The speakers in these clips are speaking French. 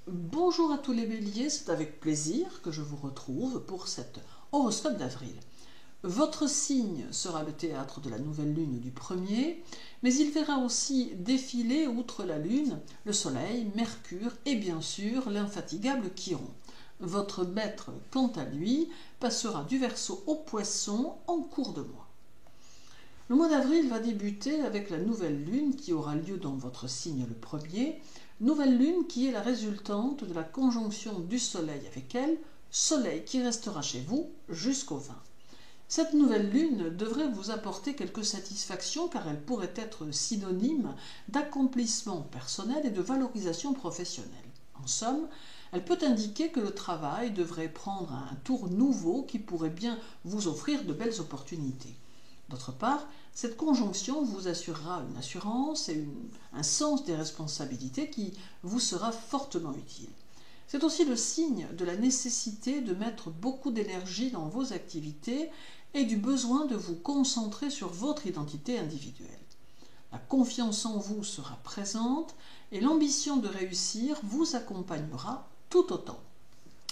Bonjour à tous les béliers, c'est avec plaisir que je vous retrouve pour cet horoscope d'avril. Votre signe sera le théâtre de la nouvelle lune du 1er, mais il verra aussi défiler outre la lune le soleil, Mercure et bien sûr l'infatigable Chiron. Votre maître, quant à lui, passera du Verseau au Poisson en cours de mois. Le mois d'avril va débuter avec la nouvelle lune qui aura lieu dans votre signe le 1er, nouvelle lune qui est la résultante de la conjonction du soleil avec elle, soleil qui restera chez vous jusqu'au 20. Cette nouvelle lune devrait vous apporter quelques satisfactions car elle pourrait être synonyme d'accomplissement personnel et de valorisation professionnelle. En somme, elle peut indiquer que le travail devrait prendre un tour nouveau qui pourrait bien vous offrir de belles opportunités. D'autre part, cette conjonction vous assurera une assurance et un sens des responsabilités qui vous sera fortement utile. C'est aussi le signe de la nécessité de mettre beaucoup d'énergie dans vos activités et du besoin de vous concentrer sur votre identité individuelle. La confiance en vous sera présente et l'ambition de réussir vous accompagnera tout autant.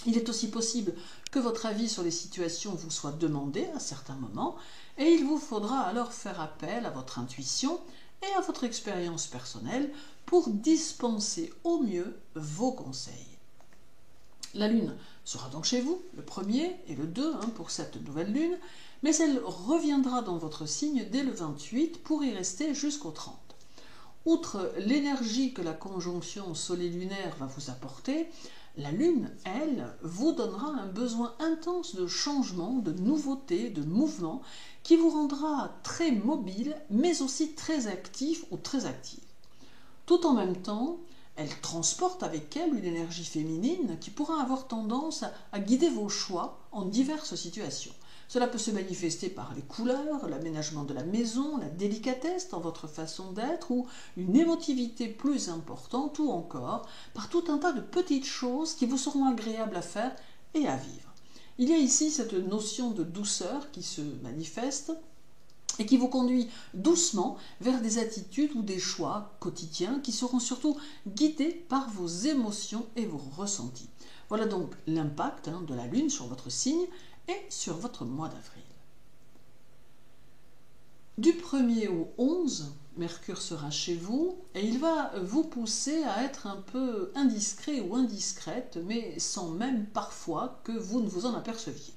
Il est aussi possible que votre avis sur les situations vous soit demandé à certains moments et il vous faudra alors faire appel à votre intuition et à votre expérience personnelle pour dispenser au mieux vos conseils. La lune sera donc chez vous, le 1er et le 2 pour cette nouvelle lune, mais elle reviendra dans votre signe dès le 28 pour y rester jusqu'au 30. Outre l'énergie que la conjonction soleil-lunaire va vous apporter, la lune, elle, vous donnera un besoin intense de changement, de nouveauté, de mouvement, qui vous rendra très mobile, mais aussi très actif ou très active. Tout en même temps, elle transporte avec elle une énergie féminine qui pourra avoir tendance à guider vos choix en diverses situations. Cela peut se manifester par les couleurs, l'aménagement de la maison, la délicatesse dans votre façon d'être ou une émotivité plus importante ou encore par tout un tas de petites choses qui vous seront agréables à faire et à vivre. Il y a ici cette notion de douceur qui se manifeste et qui vous conduit doucement vers des attitudes ou des choix quotidiens qui seront surtout guidés par vos émotions et vos ressentis. Voilà donc l'impact de la lune sur votre signe et sur votre mois d'avril. Du 1er au 11, Mercure sera chez vous et il va vous pousser à être un peu indiscret ou indiscrète, mais sans même parfois que vous ne vous en aperceviez.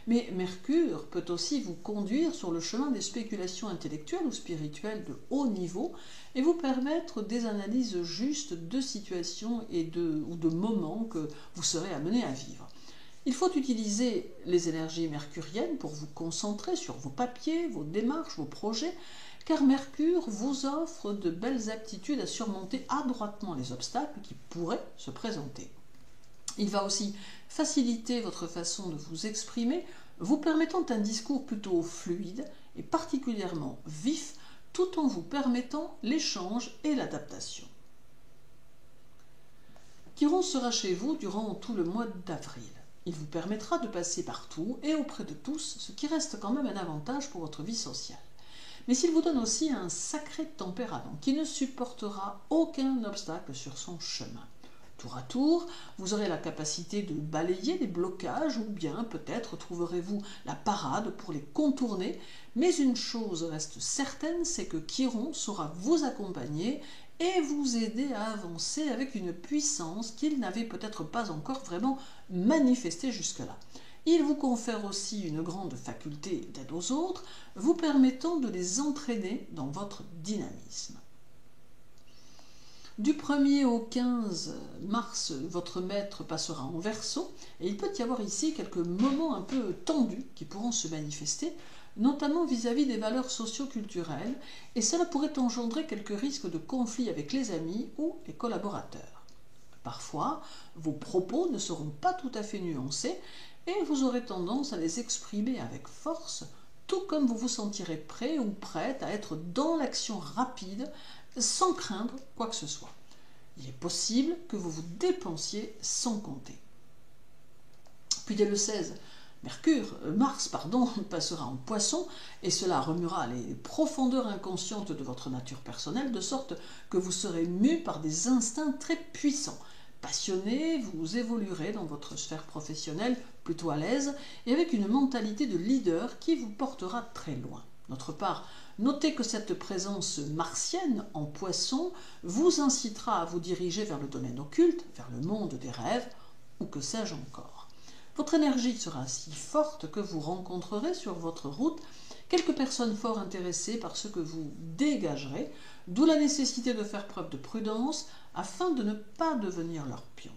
Mais Mercure peut aussi vous conduire sur le chemin des spéculations intellectuelles ou spirituelles de haut niveau et vous permettre des analyses justes de situations ou de moments que vous serez amené à vivre. Il faut utiliser les énergies mercuriennes pour vous concentrer sur vos papiers, vos démarches, vos projets, car Mercure vous offre de belles aptitudes à surmonter adroitement les obstacles qui pourraient se présenter. Il va aussi faciliter votre façon de vous exprimer, vous permettant un discours plutôt fluide et particulièrement vif, tout en vous permettant l'échange et l'adaptation. Chiron sera chez vous durant tout le mois d'avril. Il vous permettra de passer partout et auprès de tous, ce qui reste quand même un avantage pour votre vie sociale. Mais il vous donne aussi un sacré tempérament qui ne supportera aucun obstacle sur son chemin. Tour à tour, vous aurez la capacité de balayer les blocages ou bien peut-être trouverez-vous la parade pour les contourner, mais une chose reste certaine, c'est que Chiron saura vous accompagner et vous aider à avancer avec une puissance qu'il n'avait peut-être pas encore vraiment manifestée jusque-là. Il vous confère aussi une grande faculté d'aide aux autres, vous permettant de les entraîner dans votre dynamisme. Du 1er au 15 mars, votre maître passera en Verseau et il peut y avoir ici quelques moments un peu tendus qui pourront se manifester, notamment vis-à-vis des valeurs socio-culturelles, et cela pourrait engendrer quelques risques de conflits avec les amis ou les collaborateurs. Parfois, vos propos ne seront pas tout à fait nuancés et vous aurez tendance à les exprimer avec force, tout comme vous vous sentirez prêt ou prête à être dans l'action rapide sans craindre quoi que ce soit. Il est possible que vous vous dépensiez sans compter. Puis dès le 16, Mars passera en Poisson et cela remuera les profondeurs inconscientes de votre nature personnelle de sorte que vous serez mu par des instincts très puissants. passionné, vous évoluerez dans votre sphère professionnelle plutôt à l'aise et avec une mentalité de leader qui vous portera très loin. D'autre part, notez que cette présence martienne en Poisson vous incitera à vous diriger vers le domaine occulte, vers le monde des rêves, ou que sais-je encore. Votre énergie sera si forte que vous rencontrerez sur votre route quelques personnes fort intéressées par ce que vous dégagerez, d'où la nécessité de faire preuve de prudence afin de ne pas devenir leur pion.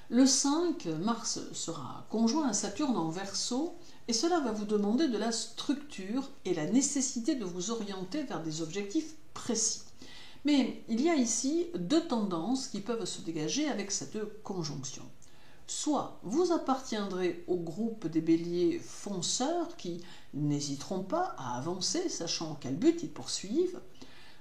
Le 5, Mars sera conjoint à Saturne en Verseau et cela va vous demander de la structure et la nécessité de vous orienter vers des objectifs précis. Mais il y a ici deux tendances qui peuvent se dégager avec cette conjonction. Soit vous appartiendrez au groupe des béliers fonceurs qui n'hésiteront pas à avancer, sachant quel but ils poursuivent,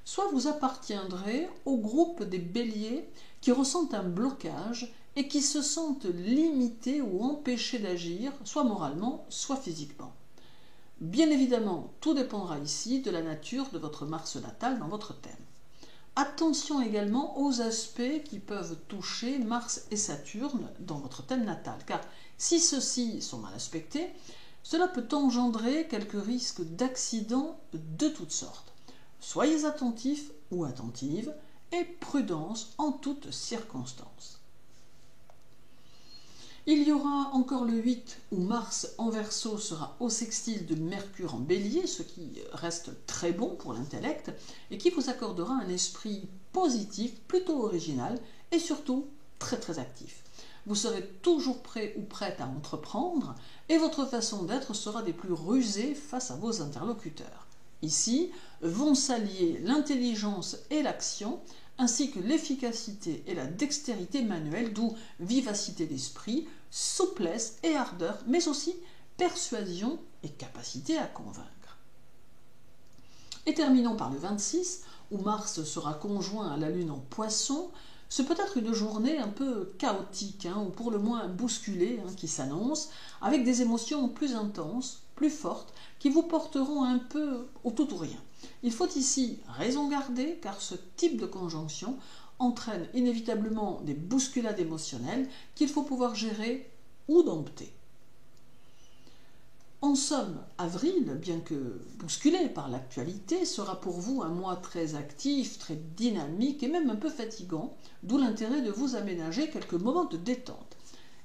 soit vous appartiendrez au groupe des béliers qui ressentent un blocage et qui se sentent limités ou empêchés d'agir, soit moralement, soit physiquement. Bien évidemment, tout dépendra ici de la nature de votre Mars natal dans votre thème. Attention également aux aspects qui peuvent toucher Mars et Saturne dans votre thème natal, car si ceux-ci sont mal aspectés, cela peut engendrer quelques risques d'accidents de toutes sortes. Soyez attentifs ou attentives et prudence en toutes circonstances. Il y aura encore le 8 où Mars en Verseau sera au sextile de Mercure en Bélier, ce qui reste très bon pour l'intellect et qui vous accordera un esprit positif, plutôt original et surtout très actif. Vous serez toujours prêt ou prête à entreprendre et votre façon d'être sera des plus rusées face à vos interlocuteurs. Ici vont s'allier l'intelligence et l'action, ainsi que l'efficacité et la dextérité manuelle, d'où vivacité d'esprit, souplesse et ardeur, mais aussi persuasion et capacité à convaincre. Et terminons par le 26, où Mars sera conjoint à la Lune en Poisson. Ce peut être une journée un peu chaotique, ou pour le moins bousculée, qui s'annonce, avec des émotions plus intenses, plus fortes, qui vous porteront un peu au tout ou rien. Il faut ici raison garder, car ce type de conjonction entraîne inévitablement des bousculades émotionnelles qu'il faut pouvoir gérer ou dompter. En somme, avril, bien que bousculé par l'actualité, sera pour vous un mois très actif, très dynamique et même un peu fatigant, d'où l'intérêt de vous aménager quelques moments de détente.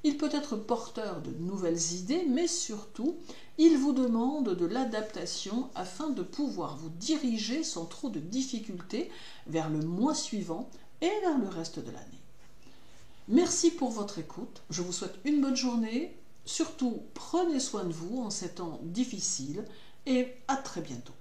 Il peut être porteur de nouvelles idées, mais surtout, il vous demande de l'adaptation afin de pouvoir vous diriger sans trop de difficultés vers le mois suivant et vers le reste de l'année. Merci pour votre écoute, je vous souhaite une bonne journée, surtout prenez soin de vous en ces temps difficiles et à très bientôt.